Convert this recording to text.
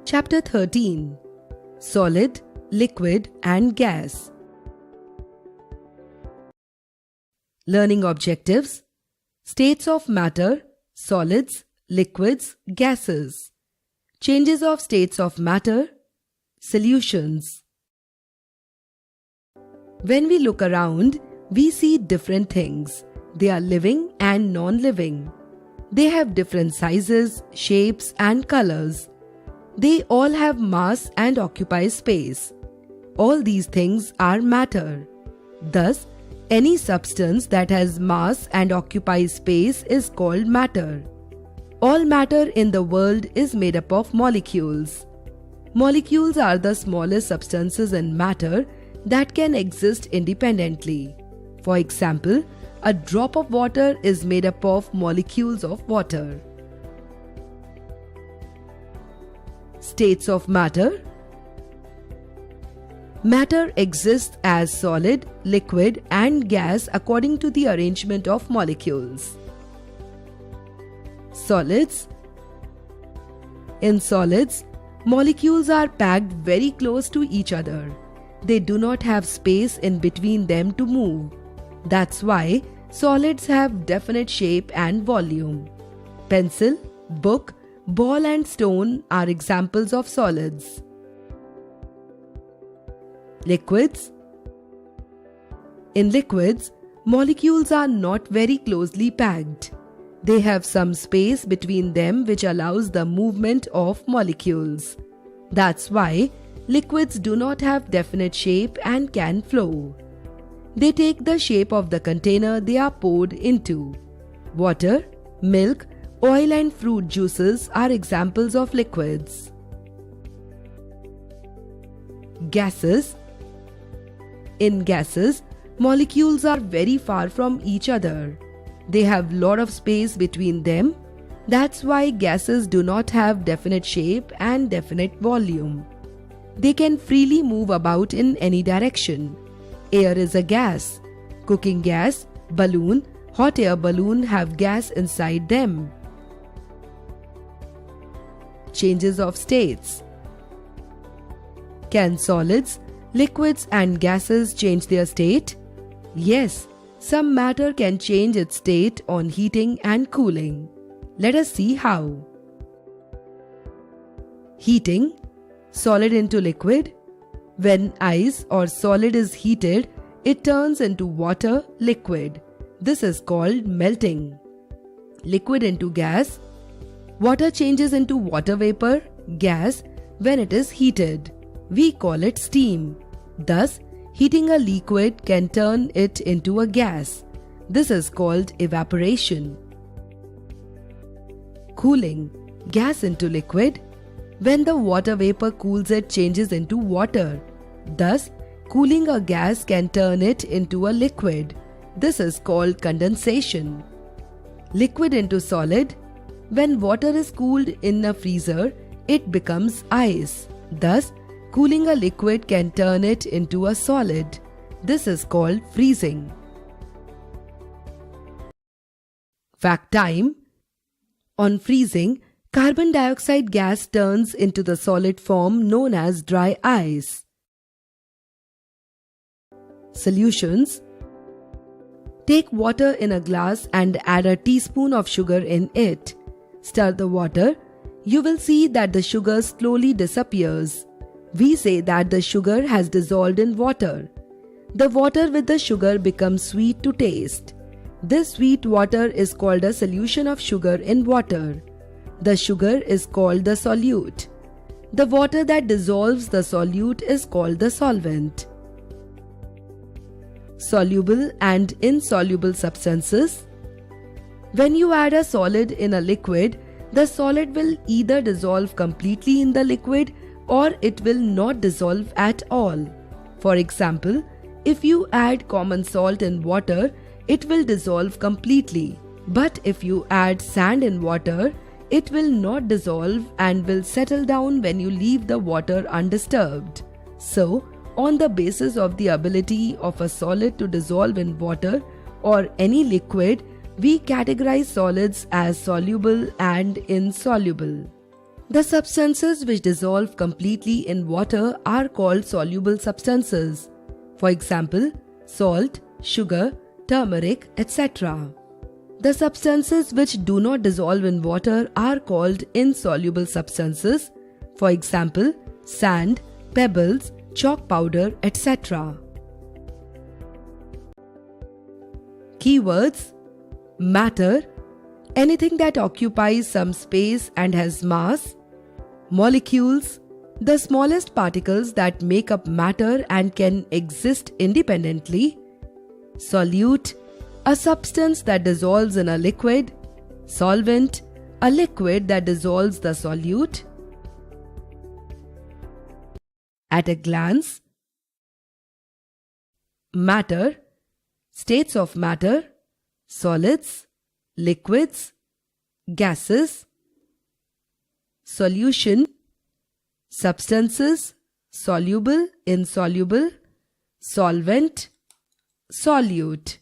Chapter 13. Solid, Liquid and Gas. Learning objectives: states of matter, solids, liquids, gases. Changes of states of matter, solutions. When we look around, we see different things. They are living and non-living. They have different sizes, shapes and colors. They all have mass and occupy space. All these things are matter. Thus, any substance that has mass and occupies space is called matter. All matter in the world is made up of molecules. Molecules are the smallest substances in matter that can exist independently. For example, a drop of water is made up of molecules of water. States of matter. Matter exists as solid, liquid and gas according to the arrangement of molecules. Solids. In solids, molecules are packed very close to each other. They do not have space in between them to move. That's why solids have definite shape and volume. Pencil, book, ball and stone are examples of solids. Liquids. In liquids, molecules are not very closely packed. They have some space between them which allows the movement of molecules. That's why liquids do not have definite shape and can flow. They take the shape of the container they are poured into. Water, milk, oil and fruit juices are examples of liquids. Gases. In gases, molecules are very far from each other. They have lot of space between them. That's why gases do not have definite shape and definite volume. They can freely move about in any direction. Air is a gas. Cooking gas, balloon, hot air balloon have gas inside them. Changes of states. Can solids, liquids and gases change their state? Yes, some matter can change its state on heating and cooling. Let us see how. Heating. Solid into liquid. When ice or solid is heated, it turns into water, liquid. This is called melting. Liquid into gas. Water changes into water vapor, gas, when it is heated. We call it steam. Thus, heating a liquid can turn it into a gas. This is called evaporation. Cooling. Gas into liquid. When the water vapor cools, it changes into water. Thus, cooling a gas can turn it into a liquid. This is called condensation. Liquid into solid. When water is cooled in a freezer, it becomes ice. Thus, cooling a liquid can turn it into a solid. This is called freezing. Fact time. On freezing, carbon dioxide gas turns into the solid form known as dry ice. Solutions. Take water in a glass and add a teaspoon of sugar in it. Stir the water. You will see that the sugar slowly disappears. We say that the sugar has dissolved in water. The water with the sugar becomes sweet to taste. This sweet water is called a solution of sugar in water. The sugar is called the solute. The water that dissolves the solute is called the solvent. Soluble and insoluble substances. When you add a solid in a liquid, the solid will either dissolve completely in the liquid or it will not dissolve at all. For example, if you add common salt in water, it will dissolve completely. But if you add sand in water, it will not dissolve and will settle down when you leave the water undisturbed. So, on the basis of the ability of a solid to dissolve in water or any liquid, we categorize solids as soluble and insoluble. The substances which dissolve completely in water are called soluble substances. For example, salt, sugar, turmeric, etc. The substances which do not dissolve in water are called insoluble substances. For example, sand, pebbles, chalk powder, etc. Keywords: matter, anything that occupies some space and has mass. Molecules, the smallest particles that make up matter and can exist independently. Solute, a substance that dissolves in a liquid. Solvent, a liquid that dissolves the solute. At a glance: matter, states of matter, solids, liquids, gases. Solution, substances, soluble, insoluble, solvent, solute.